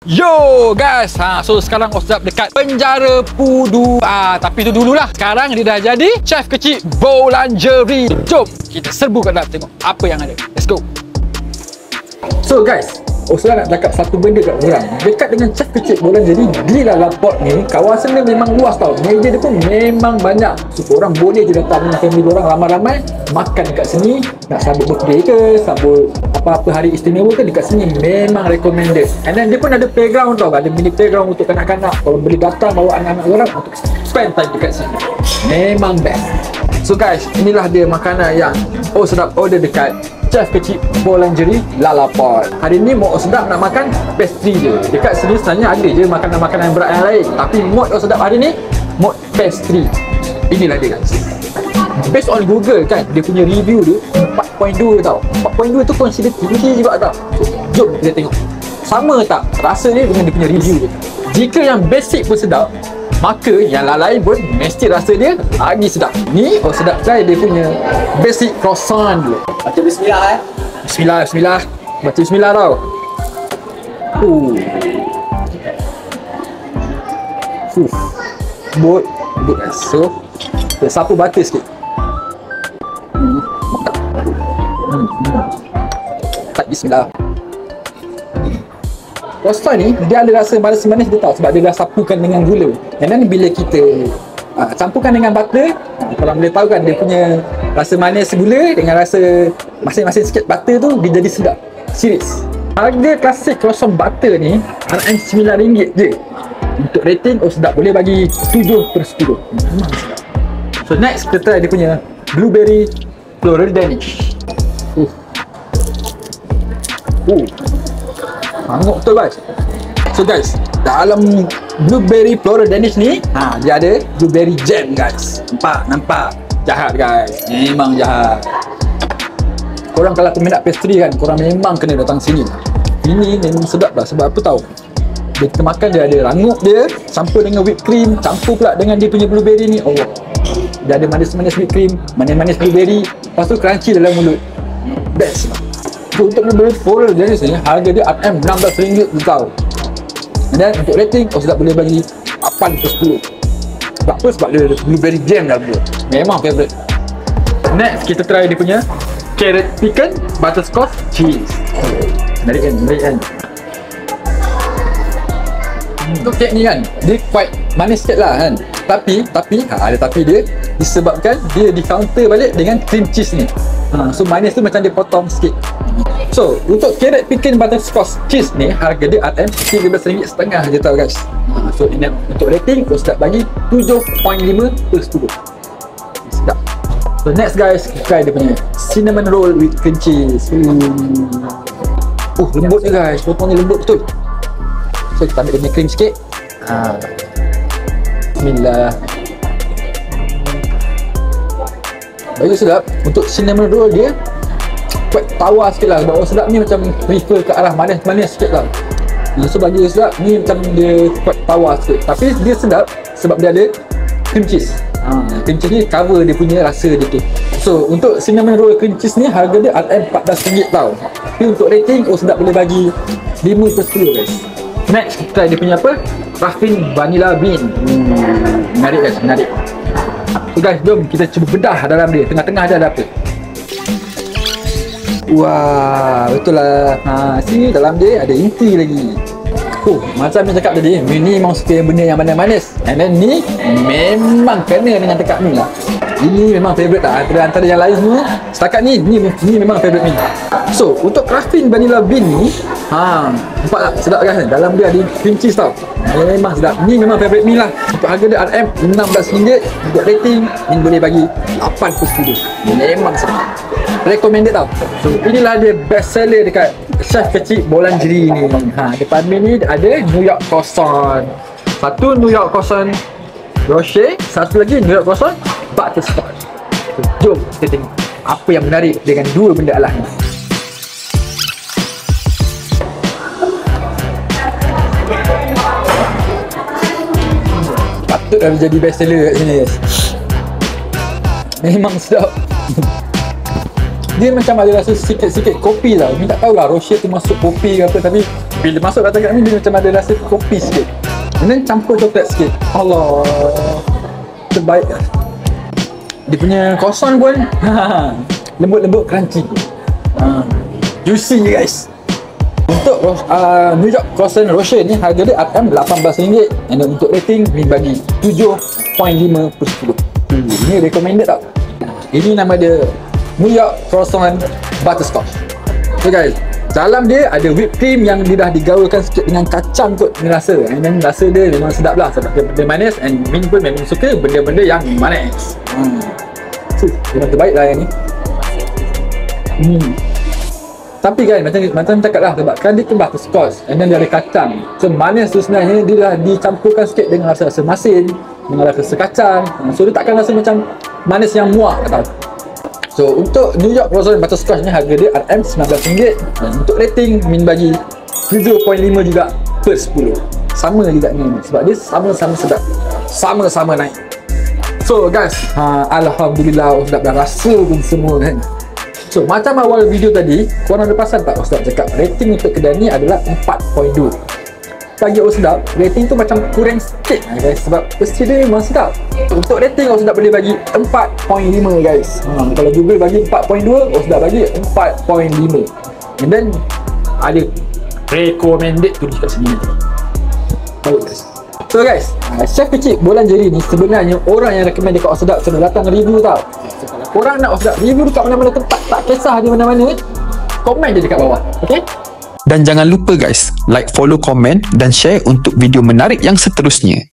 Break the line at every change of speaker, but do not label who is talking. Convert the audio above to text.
Yo guys, so sekarang Osdap dekat penjara Pudu. Tapi tu dululah. Sekarang dia dah jadi chef kecil Boulangerie. Jom kita serbu kat dalam tengok apa yang ada. Let's go. So guys, Osdap nak cakap satu benda kat korang. Dekat dengan chef kecil Boulangerie di La Porte ni, kawasan dia memang luas tau. Meja dia pun memang banyak. So korang boleh je datang dengan family korang ramai-ramai makan dekat sini. Nak sambut birthday ke, sambut apa-apa hari istimewa ke, dekat sini memang recommended. And then dia pun ada playground tau, ada mini playground untuk kanak-kanak. Korang boleh datang bawa anak-anak korang untuk spend time dekat sini. Memang best. So guys, inilah dia makanan yang Osdap order dekat chef kecil Boulangerie La Porte. Hari ni mod Osdap nak makan pastry je. Dekat sini sebenarnya ada je makanan-makanan berat yang lain, tapi mod Osdap hari ni mod pastry. Inilah dia guys. Based on Google kan, dia punya review dia 4.2 tau. 4.2 tu consider tinggi juga tau. Jom kita tengok sama tak rasa dia dengan dia punya review dia. Jika yang basic pun sedap, maka yang lain pun mesti rasa dia lagi sedap. Ni Osdap try dia punya basic croissant dulu.
Baca bismillah
Bismillah. Baca bismillah tau. Lembut guys. So kita sapu butter sikit. Bismillah. Croissant ni dia ada rasa manis-manis dia tau, sebab dia dah sapukan dengan gula. And then bila kita campurkan dengan butter, korang boleh tahu kan dia punya rasa manis gula dengan rasa masin-masin sikit butter tu, dia jadi sedap. Serius. Harga klasik croissant butter ni RM9 je. Untuk rating Osdap boleh bagi 7/10. Memang sedap. So next kita try dia punya blueberry floral danish. Hangat betul guys. So guys, dalam blueberry floral danish ni dia ada blueberry jam guys. Nampak jahat guys, memang jahat. Korang kalau peminat pastry kan, korang memang kena datang sini. Ini memang sedap lah. Sebab apa tahu, kita makan dia ada rangup dia campur dengan whipped cream, campur pula dengan dia punya blueberry ni. Allah, dia ada manis-manis whipped cream, manis-manis blueberry, lepas tu crunchy dalam mulut. Best lah. So, untuk blueberry floral danish ni harga dia RM16 tu tau. Dan untuk rating Osdap boleh bagi 8/10. Sebab apa? Sebab dia ada blueberry jam dalam dia. Memang favourite. Next kita try dia punya carrot pecan butterscotch cheese. Menarik kan? Untuk kek ni kan, dia quite manis sikit lah kan. Tapi ada tapi dia disebabkan dia di counter balik dengan cream cheese ni. So manis tu macam dia potong sikit. So untuk carrot pecan butterscotch cheese ni harga dia RM13.5 je tau guys. So untuk rating Osdap bagi 7.5/10. Sedap. So next guys, kita try dia punya cinnamon roll with cream cheese. Lembut je guys, potongnya lembut betul. So kita ambil dia punya cream sikit. Bismillah. Bagi sedap. Untuk cinnamon roll dia quite tawar sikit lah. Sebab Osdap ni macam prefer ke arah manis-manis sikit lah. So bagi sedap ni macam dia quite tawar sikit, tapi dia sedap sebab dia ada cream cheese. Cream cheese ni cover dia punya rasa dia tu. So untuk cinnamon roll cream cheese ni harga dia RM14 tau. Tapi untuk rating Osdap boleh bagi 5/10 guys. Next kita try dia punya apa? Ruffin vanilla bean. Menarik guys, menarik. So guys, jom kita cuba bedah dalam dia. Tengah-tengah dia ada apa? Wah, betul lah. Sini dalam dia ada inti lagi. Macam yang cakap tadi, ni memang suka yang benda yang manis-manis. And then ni memang kena dengan tekak ni lah. Ini memang favourite lah. Antara yang lain semua, setakat ni memang favourite ni. So untuk Ruffin vanilla bean ni, nampak tak sedap kan? Dalam dia ada cream cheese tau. Memang sedap. Ni memang favourite ni lah. Untuk harga dia RM16. Untuk rating ni boleh bagi 8/10. Memang sedap. Recommended tau. So inilah dia best seller dekat chef kecil Boulangerie ni. Depan ni ada New York croissant. Satu New York croissant brioche, satu lagi New York croissant butterscotch. So, jom kita tengok apa yang menarik dengan dua benda alah ni. Patutlah jadi best seller kat sini guys. Memang sedap. dia macam ada rasa sikit-sikit kopi tau. Ni tak tahulah Rocher tu masuk kopi ke apa, tapi bila masuk kat tangan ni dia macam ada rasa kopi sikit. And then campur coklat sikit. Allah, terbaik lah. Dia punya croissant pun lembut-lembut, crunchy. Juicy guys. Untuk New York croissant Rocher ni harga dia akan RM18. And untuk rating ni bagi 7.5/10. Ini recommended tau. Ini nama dia New York croissant butterscotch. So guys, dalam dia ada whipped cream yang dia dah digaulkan sikit dengan kacang kot ni rasa. And then rasa dia memang sedap lah sebab dia manis, and Min pun memang suka benda-benda yang manis. Memang terbaik lah yang ni. Tapi kan macam cakap lah, sebabkan dia kan butterscotch and then dia ada kacang. So manis tu sebenarnya dia dah dicampurkan sikit dengan rasa-rasa masin, dengan rasa kacang. So dia takkan rasa macam manis yang muak tau. So untuk New York croissant butterscotch ni harga dia RM19. Dan untuk rating Min bagi 7.5 juga per 10. Sama juga ni sebab dia sama-sama sedap, sama-sama naik. So guys, alhamdulillah Ustaz dah rasa pun semua kan. So macam awal video tadi, korang ada perasan tak Ustaz cakap rating untuk kedai ni adalah 4.2. Bagi Ustaz, rating tu macam kurang sikit guys, sebab pasti dia memang sedap. Untuk rating Ustaz boleh bagi 4.5 guys. Kalau Google bagi 4.2, Ustaz bagi 4.5. And then ada recommended tulis kat sini. Baik guys. So guys, chef kecil Boulangerie ni sebenarnya orang yang recommend dekat Ustaz kena datang review tau. So, kalau korang nak Ustaz review dekat mana-mana tempat, tak kisah di mana-mana, komen je dekat bawah. Okay?
Dan jangan lupa guys, like, follow, komen dan share untuk video menarik yang seterusnya.